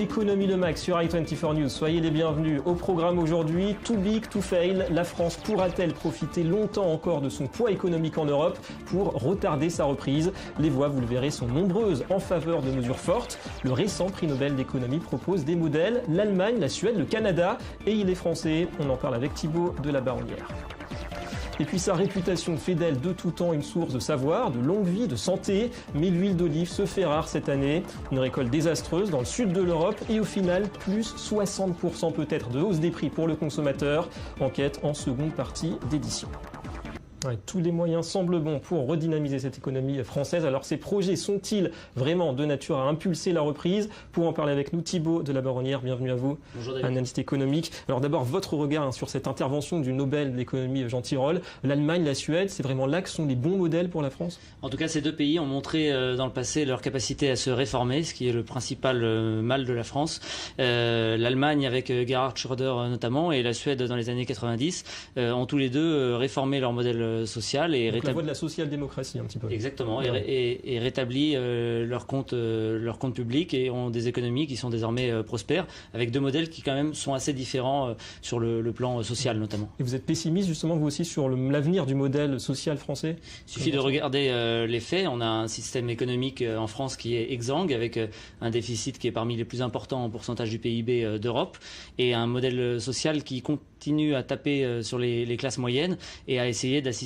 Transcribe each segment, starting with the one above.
Économie le max sur i24 News. Soyez les bienvenus. Au programme aujourd'hui, too big to fail. La France pourra-t-elle profiter longtemps encore de son poids économique en Europe pour retarder sa reprise? Les voix, vous le verrez, sont nombreuses en faveur de mesures fortes. Le récent prix Nobel d'économie propose des modèles. L'Allemagne, la Suède, le Canada. Et il est français. On en parle avec Thibaut de la Baronnière. Et puis sa réputation fait d'elle de tout temps une source de savoir, de longue vie, de santé. Mais l'huile d'olive se fait rare cette année. Une récolte désastreuse dans le sud de l'Europe et au final, plus 60% peut-être de hausse des prix pour le consommateur. Enquête en seconde partie d'édition. Ouais, tous les moyens semblent bons pour redynamiser cette économie française. Alors ces projets sont-ils vraiment de nature à impulser la reprise? Pour en parler avec nous, Thibaut de la Baronnière, bienvenue à vous. Bonjour David. Analyste économique. Alors d'abord, votre regard sur cette intervention du Nobel de l'économie Jean Tirole. L'Allemagne, la Suède, c'est vraiment là que sont les bons modèles pour la France? En tout cas, ces deux pays ont montré dans le passé leur capacité à se réformer, ce qui est le principal mal de la France. L'Allemagne avec Gerhard Schröder notamment et la Suède dans les années 90 ont tous les deux réformé leur modèle social et la voie de la social-démocratie un petit peu. Exactement, et rétabli leur compte public et ont des économies qui sont désormais prospères avec deux modèles qui quand même sont assez différents sur le plan social notamment. Et vous êtes pessimiste justement vous aussi sur l'avenir du modèle social français? Il suffit de regarder les faits. On a un système économique en France qui est exsangue avec un déficit qui est parmi les plus importants en pourcentage du PIB d'Europe et un modèle social qui continue à taper sur les classes moyennes et à essayer d'assister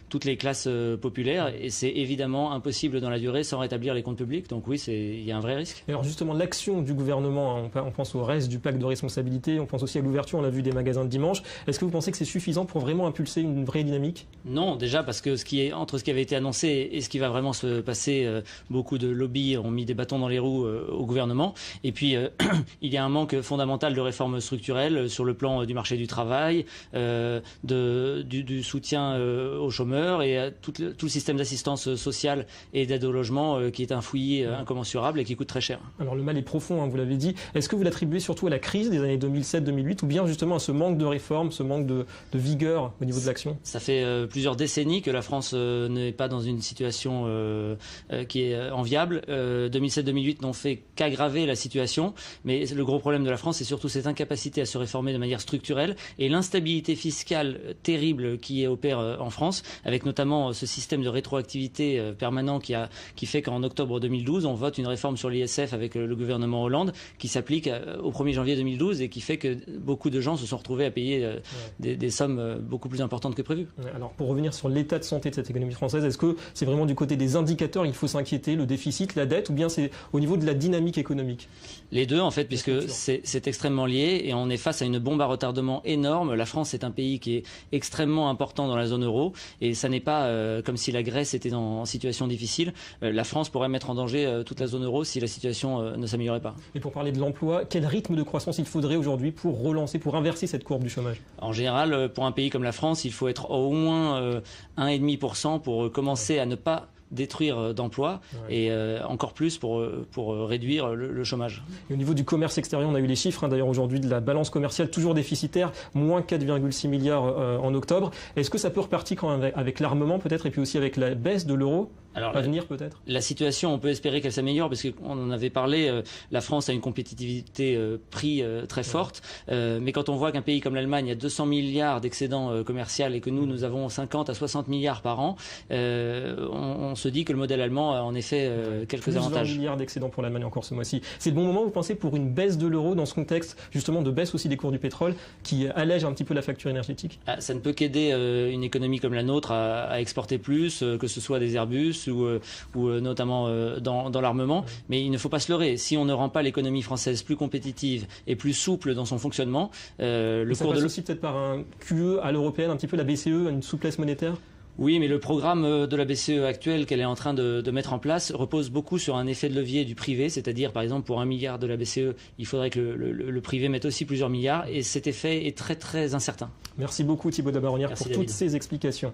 toutes les classes populaires et c'est évidemment impossible dans la durée sans rétablir les comptes publics. Donc oui, il y a un vrai risque. Et alors justement, l'action du gouvernement, on pense au reste du pacte de responsabilité, on pense aussi à l'ouverture, on l'a vu, des magasins de dimanche. Est-ce que vous pensez que c'est suffisant pour vraiment impulser une vraie dynamique? Non, déjà parce que entre ce qui avait été annoncé et ce qui va vraiment se passer, beaucoup de lobbies ont mis des bâtons dans les roues au gouvernement. Et puis, il y a un manque fondamental de réformes structurelles sur le plan du marché du travail, du soutien aux chômeurs et à tout le système d'assistance sociale et d'aide au logement qui est un fouillis incommensurable et qui coûte très cher. Alors le mal est profond, hein, vous l'avez dit. Est-ce que vous l'attribuez surtout à la crise des années 2007-2008 ou bien justement à ce manque de réforme, ce manque de vigueur au niveau de l'action? Ça fait plusieurs décennies que la France n'est pas dans une situation qui est enviable. 2007-2008 n'ont fait qu'aggraver la situation, mais le gros problème de la France, c'est surtout cette incapacité à se réformer de manière structurelle et l'instabilité fiscale terrible qui opère en France, avec notamment ce système de rétroactivité permanent qui fait qu'en octobre 2012, on vote une réforme sur l'ISF avec le gouvernement Hollande qui s'applique au 1er janvier 2012 et qui fait que beaucoup de gens se sont retrouvés à payer des sommes beaucoup plus importantes que prévu. Alors pour revenir sur l'état de santé de cette économie française, est-ce que c'est vraiment du côté des indicateurs il faut s'inquiéter, le déficit, la dette, ou bien c'est au niveau de la dynamique économique? Les deux en fait, puisque c'est extrêmement lié et on est face à une bombe à retardement énorme. La France est un pays qui est extrêmement important dans la zone euro et ça n'est pas comme si la Grèce était en situation difficile. La France pourrait mettre en danger toute la zone euro si la situation ne s'améliorait pas. Et pour parler de l'emploi, quel rythme de croissance il faudrait aujourd'hui pour relancer, pour inverser cette courbe du chômage? En général, pour un pays comme la France, il faut être au moins 1,5% pour commencer à ne pas détruire d'emplois et encore plus pour réduire le chômage. Et au niveau du commerce extérieur, on a eu les chiffres d'ailleurs aujourd'hui de la balance commerciale toujours déficitaire, moins 4,6 milliards en octobre. Est-ce que ça peut repartir quand même avec l'armement peut-être et puis aussi avec la baisse de l'euro à venir peut-être? La situation, on peut espérer qu'elle s'améliore parce qu'on en avait parlé, la France a une compétitivité prix très forte, mais quand on voit qu'un pays comme l'Allemagne a 200 milliards d'excédent commercial et que nous avons 50 à 60 milliards par an, on se dit que le modèle allemand a en effet quelques avantages. 20 milliards d'excédents pour l'Allemagne encore ce mois-ci. C'est le bon moment, vous pensez, pour une baisse de l'euro dans ce contexte justement de baisse aussi des cours du pétrole qui allège un petit peu la facture énergétique? Ça ne peut qu'aider une économie comme la nôtre à exporter plus, que ce soit des Airbus ou notamment dans l'armement. Mais il ne faut pas se leurrer. Si on ne rend pas l'économie française plus compétitive et plus souple dans son fonctionnement, le cours de l'eau... aussi peut-être par un QE à l'européenne, un petit peu la BCE, une souplesse monétaire? Oui, mais le programme de la BCE actuelle qu'elle est en train de mettre en place repose beaucoup sur un effet de levier du privé, c'est-à-dire par exemple pour 1 milliard de la BCE, il faudrait que le privé mette aussi plusieurs milliards et cet effet est très très incertain. Merci beaucoup Thibaut de la Baronnière pour toutes ces explications.